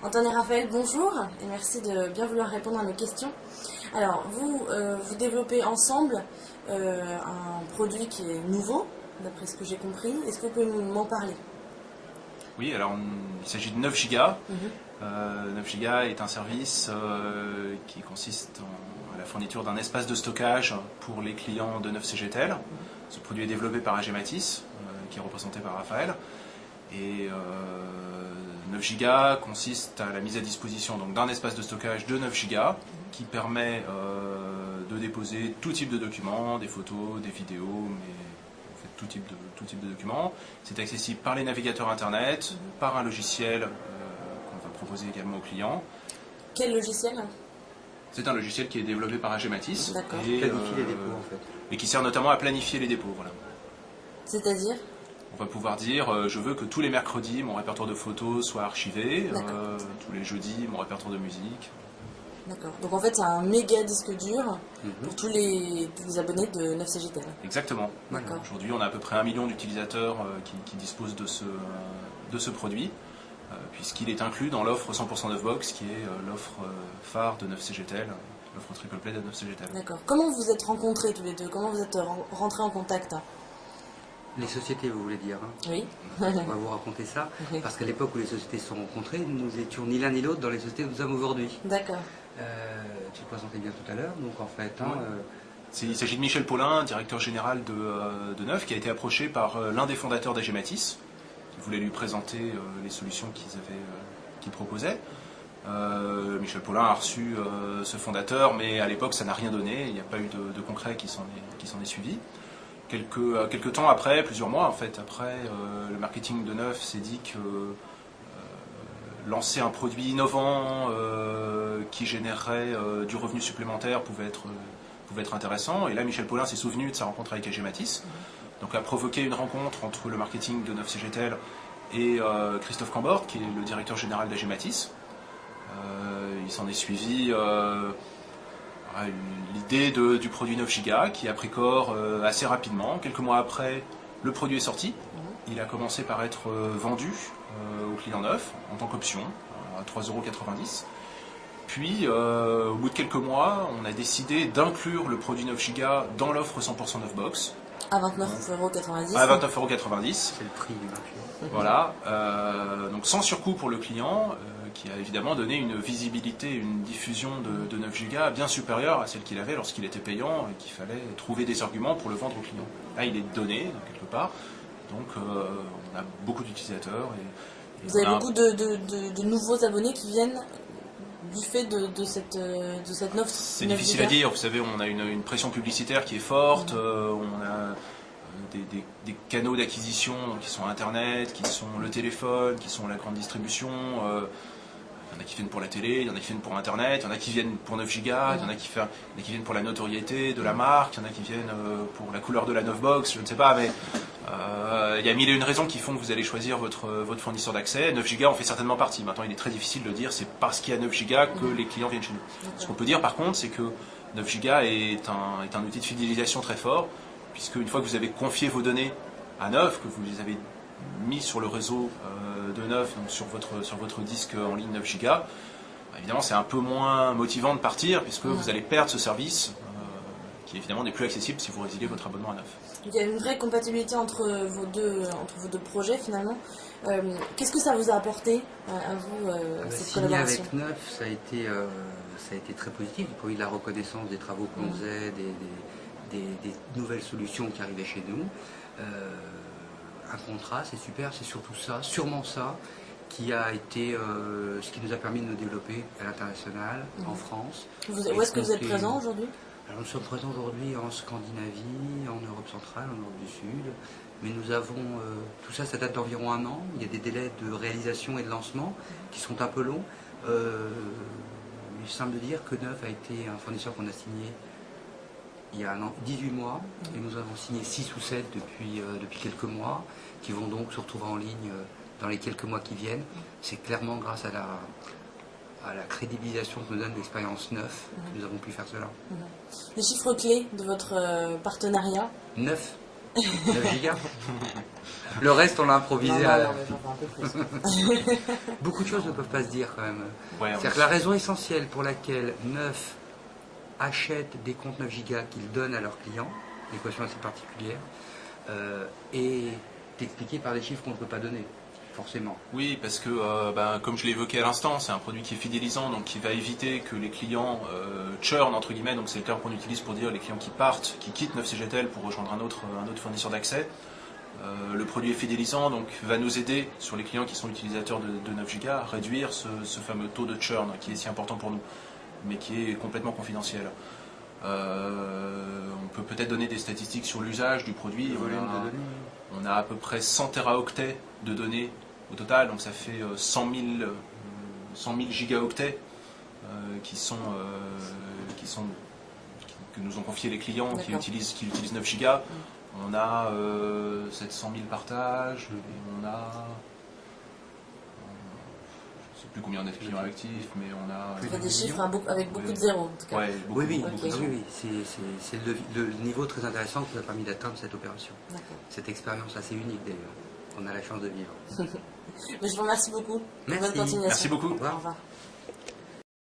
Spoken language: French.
Antoine et Raphaël, bonjour et merci de bien vouloir répondre à nos questions. Alors, vous développez ensemble un produit qui est nouveau, d'après ce que j'ai compris. Est-ce que vous pouvez m'en parler? Oui, alors il s'agit de 9 Go. Mhm. 9 Go est un service qui consiste à la fourniture d'un espace de stockage pour les clients de 9CGTEL. Ce produit est développé par AG Matisse, qui est représenté par Raphaël. Et 9 Go consiste à la mise à disposition d'un espace de stockage de 9 Go qui permet de déposer tout type de documents, des photos, des vidéos, mais en fait tout type de documents. C'est accessible par les navigateurs internet, par un logiciel qu'on va proposer également aux clients. Quel logiciel? C'est un logiciel qui est développé par AG Matisse Planifier les dépôts en fait. et qui sert notamment à planifier les dépôts. Voilà. C'est-à-dire? On va pouvoir dire je veux que tous les mercredis mon répertoire de photos soit archivé, tous les jeudis mon répertoire de musique. D'accord. Donc en fait, c'est un méga disque dur pour tous les abonnés de 9CGTEL. Exactement. D'accord. Aujourd'hui, on a à peu près 1 million d'utilisateurs qui disposent de ce produit, puisqu'il est inclus dans l'offre 100% 9box, qui est l'offre phare de 9CGTEL, l'offre triple play de 9CGTEL. D'accord. Comment vous êtes rencontrés tous les deux? Comment vous êtes rentrés en contact? Les sociétés, vous voulez dire hein. Oui. On va vous raconter ça. Oui. Parce qu'à l'époque où les sociétés se sont rencontrées, nous étions ni l'un ni l'autre dans les sociétés que nous sommes aujourd'hui. D'accord. Tu le présentais bien tout à l'heure, donc en fait... Il s'agit de Michel Paulin, directeur général de Neuf, qui a été approché par l'un des fondateurs d'AG Matisse, qui voulait lui présenter les solutions qu'il proposait. Michel Paulin a reçu ce fondateur, mais à l'époque ça n'a rien donné, il n'y a pas eu de concret qui s'en est suivi. Quelques temps après, plusieurs mois en fait, après, le marketing de Neuf s'est dit que lancer un produit innovant qui générerait du revenu supplémentaire pouvait être intéressant. Et là, Michel Paulin s'est souvenu de sa rencontre avec AG Matisse, donc a provoqué une rencontre entre le marketing de 9CGTEL et Christophe Cambord, qui est le directeur général d'AG Matisse. Il s'en est suivi l'idée du produit 9 Go qui a pris corps assez rapidement. Quelques mois après, le produit est sorti. Il a commencé par être vendu aux clients neufs en tant qu'option à 3,90 €. Puis, au bout de quelques mois, on a décidé d'inclure le produit 9 Go dans l'offre 100% 9box. À 29,90 €. À 29,90 €. C'est le prix du marché. Voilà, donc sans surcoût pour le client, qui a évidemment donné une visibilité, une diffusion de 9 Go bien supérieure à celle qu'il avait lorsqu'il était payant et qu'il fallait trouver des arguments pour le vendre au client. Là, il est donné, quelque part, donc on a beaucoup d'utilisateurs. Et Vous avez beaucoup de nouveaux abonnés qui viennent du fait de cette offre. C'est difficile à dire, vous savez, on a une pression publicitaire qui est forte, on a des canaux d'acquisition qui sont Internet, qui sont le téléphone, qui sont la grande distribution. Il y en a qui viennent pour la télé, il y en a qui viennent pour Internet, il y en a qui viennent pour 9 Go, il y en a qui viennent pour la notoriété de la marque, il y en a qui viennent pour la couleur de la 9box, je ne sais pas, mais il y a 1001 raisons qui font que vous allez choisir votre fournisseur d'accès. 9 Go en fait certainement partie. Maintenant, il est très difficile de dire c'est parce qu'il y a 9 Go que les clients viennent chez nous. Ce qu'on peut dire par contre, c'est que 9 Go est un outil de fidélisation très fort, puisque une fois que vous avez confié vos données à Neuf, que vous les avez mis sur le réseau de Neuf, donc sur votre disque en ligne 9 Go, évidemment c'est un peu moins motivant de partir, puisque vous allez perdre ce service qui évidemment n'est plus accessible si vous résiliez votre abonnement à Neuf. Il y a une vraie compatibilité entre vos deux projets finalement. Qu'est-ce que ça vous a apporté à vous, cette Signer collaboration? avec Neuf, ça a été très positif. Pour la reconnaissance des travaux qu'on faisait, des nouvelles solutions qui arrivaient chez nous. Un contrat, c'est super, c'est surtout ça, sûrement ça, qui a été ce qui nous a permis de nous développer à l'international, en France. Où est-ce que vous êtes présent aujourd'hui? Alors, nous sommes présents aujourd'hui en Scandinavie, en Europe centrale, en Europe du Sud, mais nous avons, tout ça, ça date d'environ 1 an, il y a des délais de réalisation et de lancement qui sont un peu longs. Il semble dire que Neuf a été un fournisseur qu'on a signé il y a 18 mois, et nous avons signé 6 ou 7 depuis quelques mois, qui vont donc se retrouver en ligne dans les quelques mois qui viennent. C'est clairement grâce à la crédibilisation que nous donne l'expérience Neuf que nous avons pu faire cela. Les chiffres clés de votre partenariat? 9 9 gigas. Le reste, on l'a improvisé. Non, mais j'en fais un peu plus. Beaucoup de choses ne peuvent pas se dire quand même. Ouais, C'est-à-dire que la raison essentielle pour laquelle Neuf achète des comptes 9 gigas qu'ils donnent à leurs clients, l'équation assez particulière, est expliquée par des chiffres qu'on ne peut pas donner, forcément. Oui, parce que, comme je l'ai évoqué à l'instant, c'est un produit qui est fidélisant, donc qui va éviter que les clients churn, entre guillemets, donc c'est le terme qu'on utilise pour dire les clients qui partent, qui quittent 9CGTEL pour rejoindre un autre fournisseur d'accès. Le produit est fidélisant, donc va nous aider sur les clients qui sont utilisateurs de 9 Go à réduire ce fameux taux de churn qui est si important pour nous, mais qui est complètement confidentiel. On peut peut-être donner des statistiques sur l'usage du produit. On a à peu près 100 teraoctets de données au total, donc ça fait 100 000 gigaoctets que nous ont confié les clients qui utilisent 9 gigas. On a 700 000 partages, et on a, je ne sais plus combien on a de clients actifs, mais on a... Il y a des chiffres avec beaucoup de zéros, en tout cas. Ouais, beaucoup, Oui, beaucoup, Ok. beaucoup. oui, c'est le niveau très intéressant qui nous a permis d'atteindre cette opération. D'accord. Cette expérience assez unique d'ailleurs, qu'on a la chance de vivre. Mais je vous remercie beaucoup. Merci. Bonne continuation. Merci beaucoup. Au revoir. Au revoir.